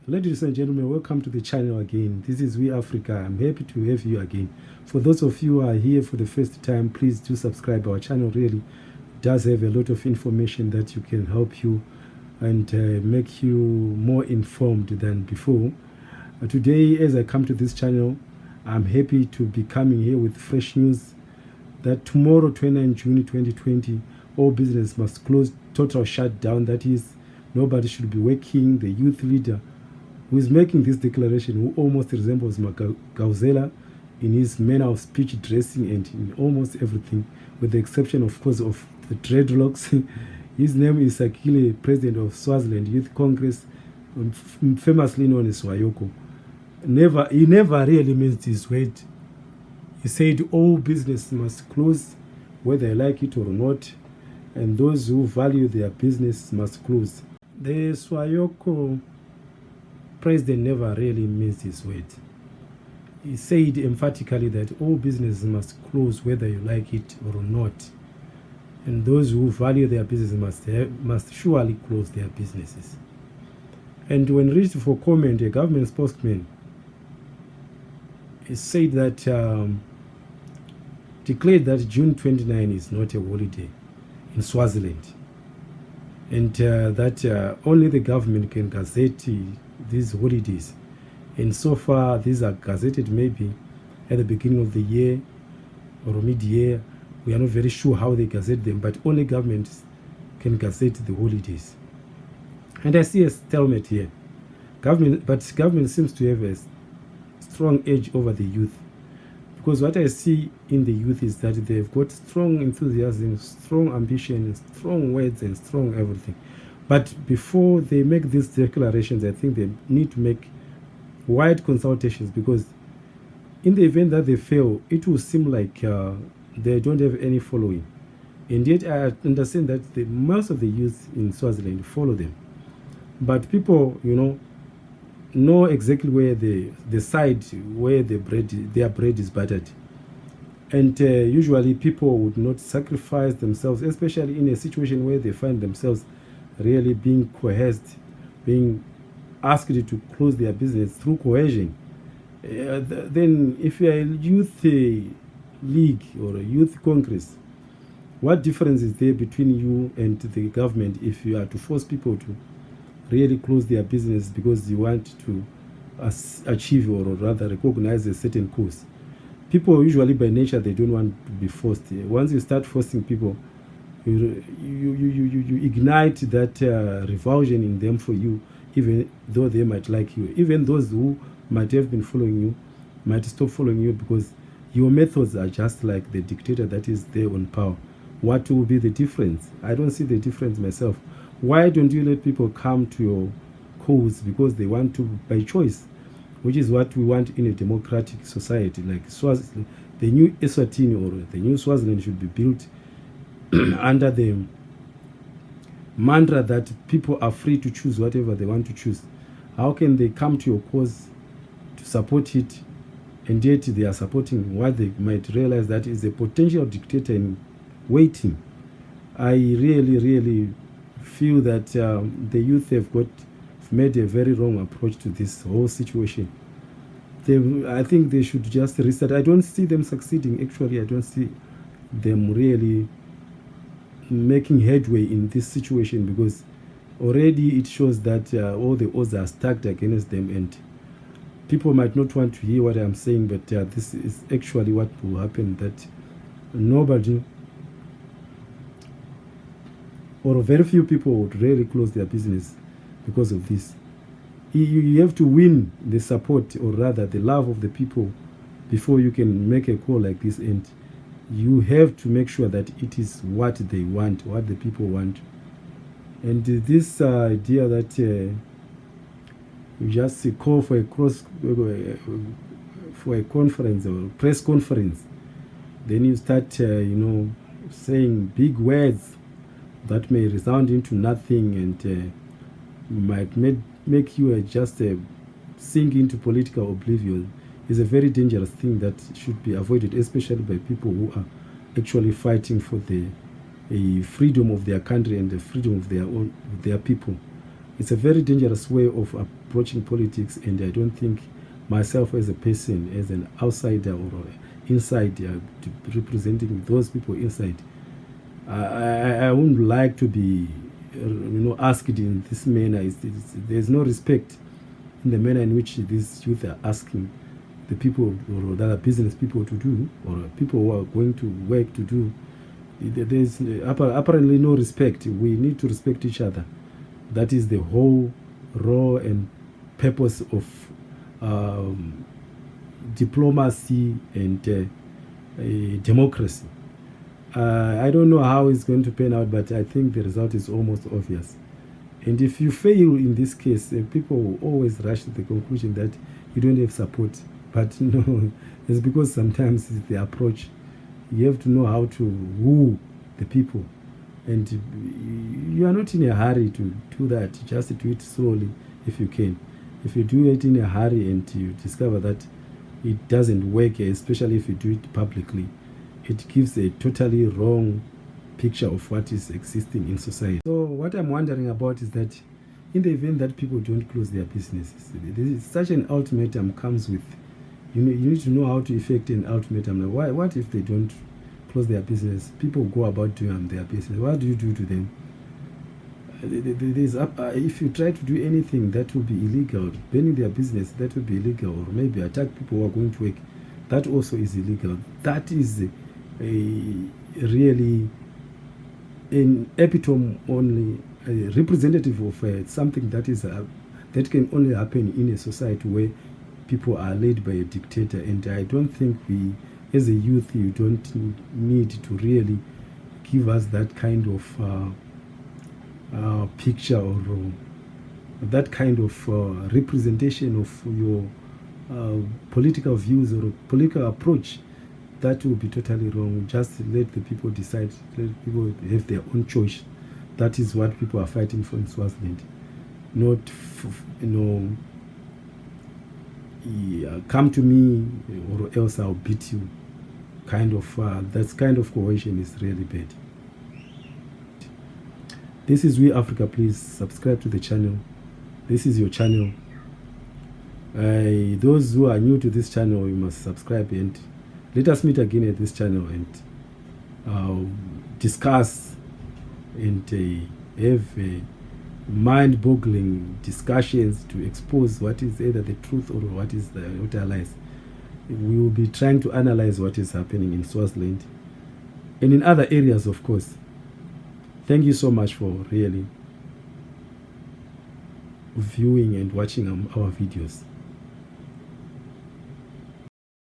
Ladies and gentlemen, welcome to the channel again. This is We Africa. I'm happy to have you again. For those of you who are here for the first time, please do subscribe. Our channel really does have a lot of information that you can help you and make you more informed than before. Today, as I come to this channel, I'm happy to be coming here with fresh news that tomorrow, 29 June 2020, all business must close, total shutdown. That is, nobody should be working. The youth leader who is making this declaration, who almost resembles Gauzela in his manner of speech, dressing, and in almost everything, with the exception, of course, of the dreadlocks. His name is Akile, president of Swaziland Youth Congress, famously known as SWAYOCO. He never really means his word. He said all business must close, whether they like it or not, and those who value their business must close. The SWAYOCO president never really means his word. He said emphatically that all businesses must close whether you like it or not, and those who value their business must surely close their businesses. And when reached for comment, a government spokesman said that declared that June 29 is not a holiday in Swaziland, and that only the government can gazette these holidays. And so far, these are gazetted maybe at the beginning of the year or mid-year. We are not very sure how they gazette them, but only government can gazette the holidays. And I see a stalemate here. Government seems to have a strong edge over the youth, because what I see in the youth is that they've got strong enthusiasm, strong ambition, strong words, and strong everything. But before they make these declarations, I think they need to make wide consultations, because in the event that they fail, it will seem like they don't have any following. And yet I understand that most of the youth in Swaziland follow them. But people, know exactly where the side where their bread is buttered. And usually people would not sacrifice themselves, especially in a situation where they find themselves really being coerced, being asked to close their business through coercion. Then if you are a youth league or a youth congress, what difference is there between you and the government if you are to force people to really close their business because you want to achieve or rather recognize a certain cause? People usually by nature, they don't want to be forced. Once you start forcing people, you ignite that revulsion in them for you, even though they might like you. Even those who might have been following you might stop following you, because your methods are just like the dictator that is there on power. What will be the difference? I don't see the difference myself. Why don't you let people come to your cause because they want to by choice, which is what we want in a democratic society like Swaziland? The new Eswatini or the new Swaziland should be built under the mantra that people are free to choose whatever they want to choose. How can they come to your cause to support it, and yet they are supporting what they might realize that is a potential dictator in waiting? I really feel that the youth have made a very wrong approach to this whole situation. I think they should just restart. I don't see them succeeding. Actually, I don't see them really making headway in this situation, because already it shows that all the odds are stacked against them, and people might not want to hear what I'm saying, but this is actually what will happen, that nobody or very few people would really close their business because of this. You have to win the support, or rather the love of the people, before you can make a call like this, and you have to make sure that it is what they want, what the people want. And this idea that you just call for a conference or press conference, then you start saying big words that may resound into nothing, and might make you just sink into political oblivion, is a very dangerous thing that should be avoided, especially by people who are actually fighting for the freedom of their country and the freedom of their people. It's a very dangerous way of approaching politics, and I don't think myself as a person, as an outsider or inside, representing those people inside, I wouldn't like to be asked in this manner. There's no respect in the manner in which these youth are asking the people or the other business people to do, or people who are going to work to do. There's apparently no respect. We need to respect each other. That is the whole role and purpose of diplomacy and democracy. I don't know how it's going to pan out, but I think the result is almost obvious. And if you fail in this case, people will always rush to the conclusion that you don't have support. But no, it's because sometimes it's the approach. You have to know how to woo the people. And you are not in a hurry to do that. Just do it slowly if you can. If you do it in a hurry and you discover that it doesn't work, especially if you do it publicly, it gives a totally wrong picture of what is existing in society. So what I'm wondering about is that in the event that people don't close their businesses, such an ultimatum comes with, you need to know how to effect an ultimatum. What if they don't close their business? People go about doing their business. What do you do to them? If you try to do anything that will be illegal, burning their business, that will be illegal, or maybe attack people who are going to work, that also is illegal. That is really an epitome, only a representative of something that is that can only happen in a society where people are led by a dictator. And I don't think we, as a youth, you don't need to really give us that kind of picture or that kind of representation of your political views or political approach. That will be totally wrong. Just let the people decide, let people have their own choice. That is what people are fighting for in Swaziland. Not, come to me or else I'll beat you. That kind of coercion is really bad. This is We Africa. Please subscribe to the channel. This is your channel. Those who are new to this channel, you must subscribe, and let us meet again at this channel and discuss and have mind-boggling discussions to expose what is either the truth or what is what are lies. We will be trying to analyze what is happening in Swaziland and in other areas, of course. Thank you so much for really viewing and watching our videos.